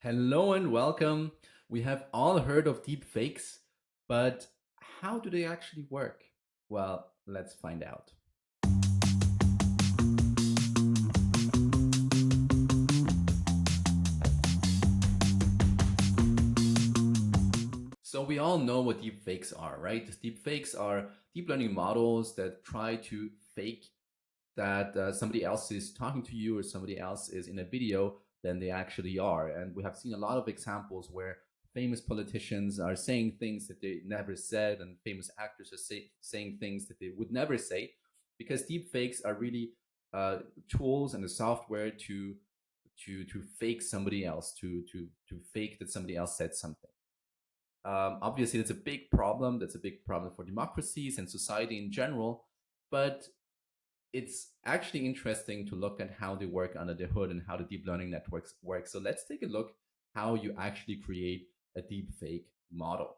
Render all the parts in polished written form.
Hello and welcome. We have all heard of deep fakes, but how do they actually work? Well, let's find out. So we all know what deep fakes are, right? Deep fakes are deep learning models that try to fake that somebody else is talking to you or somebody else is in a video than they actually are. And we have seen a lot of examples where famous politicians are saying things that they never said, and famous actors are saying things that they would never say, because deep fakes are really tools and the software to fake somebody else, to fake that somebody else said something. Obviously, that's a big problem. That's a big problem for democracies and society in general. But it's actually interesting to look at how they work under the hood and how the deep learning networks work. So let's take a look how you actually create a deep fake model.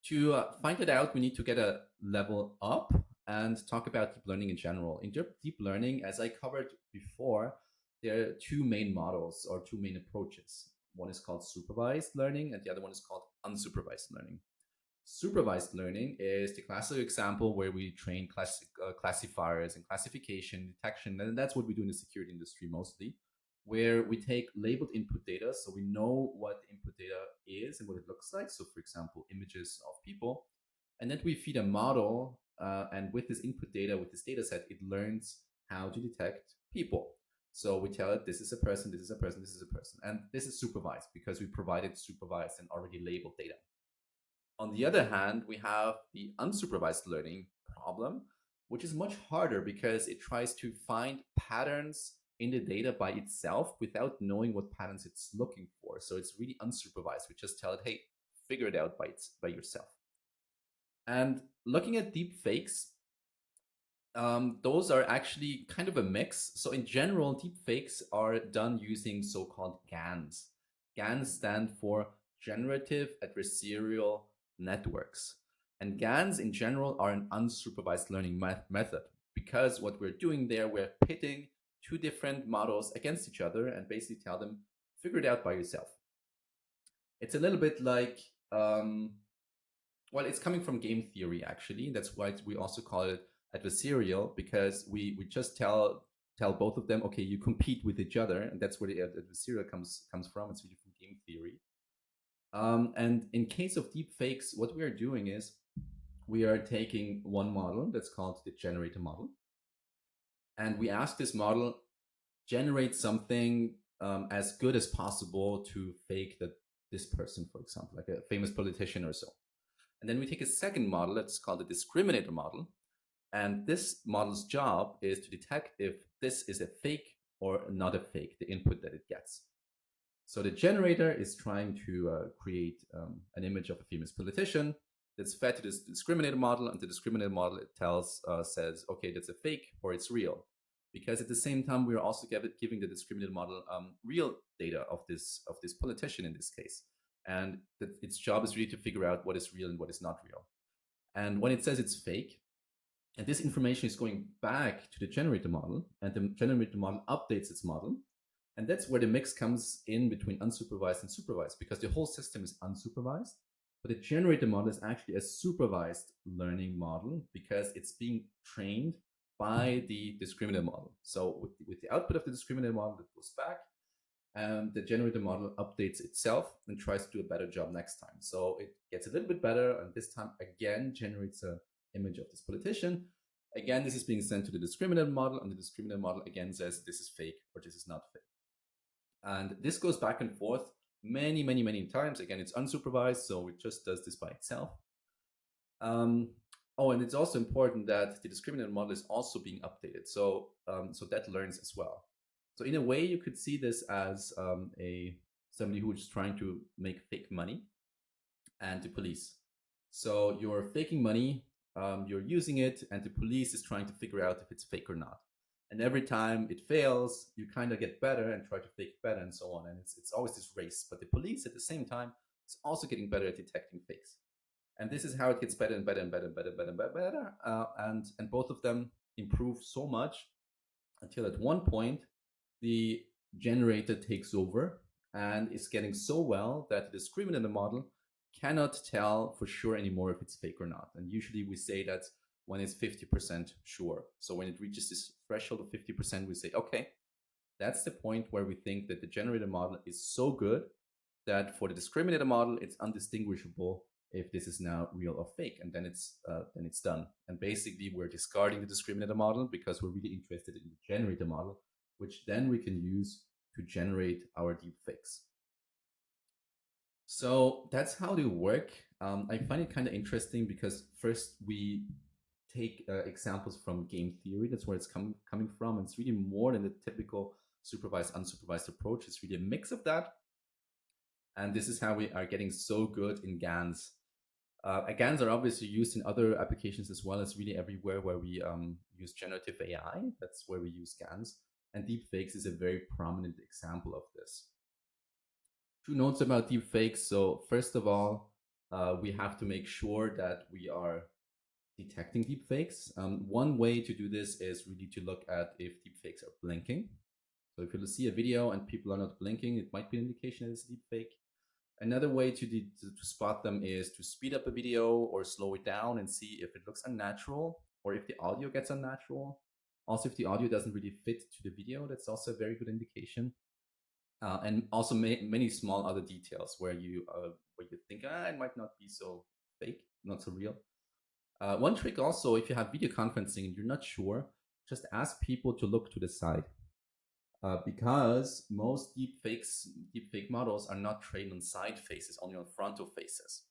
To find it out, we need to get a level up and talk about deep learning in general. In deep learning, as I covered before, there are two main models or two main approaches. One is called supervised learning, and the other one is called unsupervised learning. Supervised learning is the classic example where we train classifiers and classification, detection, and that's what we do in the security industry mostly, where we take labeled input data, so we know what the input data is and what it looks like. So, for example, images of people, and then we feed a model, and with this input data, with this data set, it learns how to detect people. So we tell it this is a person, this is a person, this is a person, and this is supervised because we provided supervised and already labeled data. On the other hand, we have the unsupervised learning problem, which is much harder because it tries to find patterns in the data by itself without knowing what patterns it's looking for. So it's really unsupervised. We just tell it, hey, figure it out by yourself. And looking at deep fakes, those are actually kind of a mix. So in general, deep fakes are done using so-called GANs. GANs stand for generative adversarial networks. And GANs in general are an unsupervised learning method, because what we're doing there, we're pitting two different models against each other and basically tell them, figure it out by yourself. It's a little bit like, well, it's coming from game theory, actually. That's why we also call it adversarial, because we just tell both of them, okay, you compete with each other, and that's where the adversarial comes from. It's really from game theory. And in case of deep fakes, what we are doing is we are taking one model that's called the generator model, and we ask this model generate something as good as possible to fake that this person, for example, like a famous politician or so. And then we take a second model that's called the discriminator model, and this model's job is to detect if this is a fake or not a fake, the input that it gets. So the generator is trying to create an image of a famous politician that's fed to this discriminator model, and the discriminator model it says, okay, that's a fake or it's real. Because at the same time, we're also giving the discriminator model real data of this politician in this case, and its job is really to figure out what is real and what is not real. And when it says it's fake, and this information is going back to the generator model, and the generator model updates its model. And that's where the mix comes in between unsupervised and supervised, because the whole system is unsupervised. But the generator model is actually a supervised learning model because it's being trained by the discriminator model. So with the output of the discriminator model that goes back, the generator model updates itself and tries to do a better job next time. So it gets a little bit better, and this time again generates an image of this politician. Again, this is being sent to the discriminator model, and the discriminator model again says this is fake or this is not fake. And this goes back and forth many, many, many times. Again, it's unsupervised, so it just does this by itself. Oh, and it's also important that the discriminator model is also being updated, so that learns as well. So in a way, you could see this as somebody who's trying to make fake money, and the police. So you're faking money, you're using it, and the police is trying to figure out if it's fake or not. And every time it fails, you kind of get better and try to fake it better and so on. And it's always this race. But the police at the same time is also getting better at detecting fakes. And this is how it gets better and better and better and better and better and better. And both of them improve so much until at one point the generator takes over and it's getting so well that the discriminator model cannot tell for sure anymore if it's fake or not. And usually we say that when it's 50% sure. So when it reaches this threshold of 50%, we say, okay, that's the point where we think that the generator model is so good that for the discriminator model, it's undistinguishable if this is now real or fake, and then it's done. And basically, we're discarding the discriminator model because we're really interested in the generator model, which then we can use to generate our deep fakes. So that's how they work. I find it kind of interesting because first we take examples from game theory. That's where it's coming from. And it's really more than the typical supervised unsupervised approach. It's really a mix of that. And this is how we are getting so good in GANs. GANs are obviously used in other applications as well as really everywhere where we use generative AI. That's where we use GANs. And deepfakes is a very prominent example of this. Two notes about deepfakes. So first of all, we have to make sure that we are detecting deepfakes. One way to do this is really to look at if deepfakes are blinking. So if you see a video and people are not blinking, it might be an indication that it's a deepfake. Another way to spot them is to speed up a video or slow it down and see if it looks unnatural or if the audio gets unnatural. Also, if the audio doesn't really fit to the video, that's also a very good indication. And also many small other details where you think it might not be so fake, not so real. One trick also, if you have video conferencing and you're not sure, just ask people to look to the side. Because most deepfake models are not trained on side faces, only on frontal faces.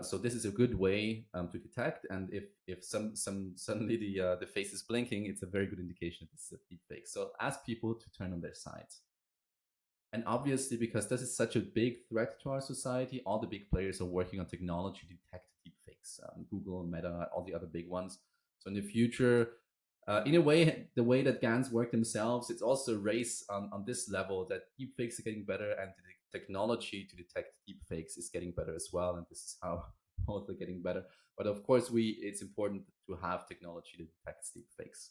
So this is a good way to detect. And if suddenly the face is blinking, it's a very good indication that this is a deepfake. So ask people to turn on their sides. And obviously, because this is such a big threat to our society, all the big players are working on technology to detect deepfakes. Google, Meta, all the other big ones. So in the future, in a way, the way that GANs work themselves, it's also a race on this level that deepfakes are getting better and the technology to detect deepfakes is getting better as well. And this is how both are getting better. But of course, it's important to have technology that detects deepfakes.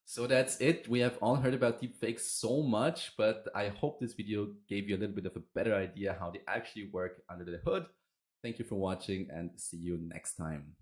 So that's it. We have all heard about deepfakes so much, but I hope this video gave you a little bit of a better idea how they actually work under the hood. Thank you for watching and see you next time.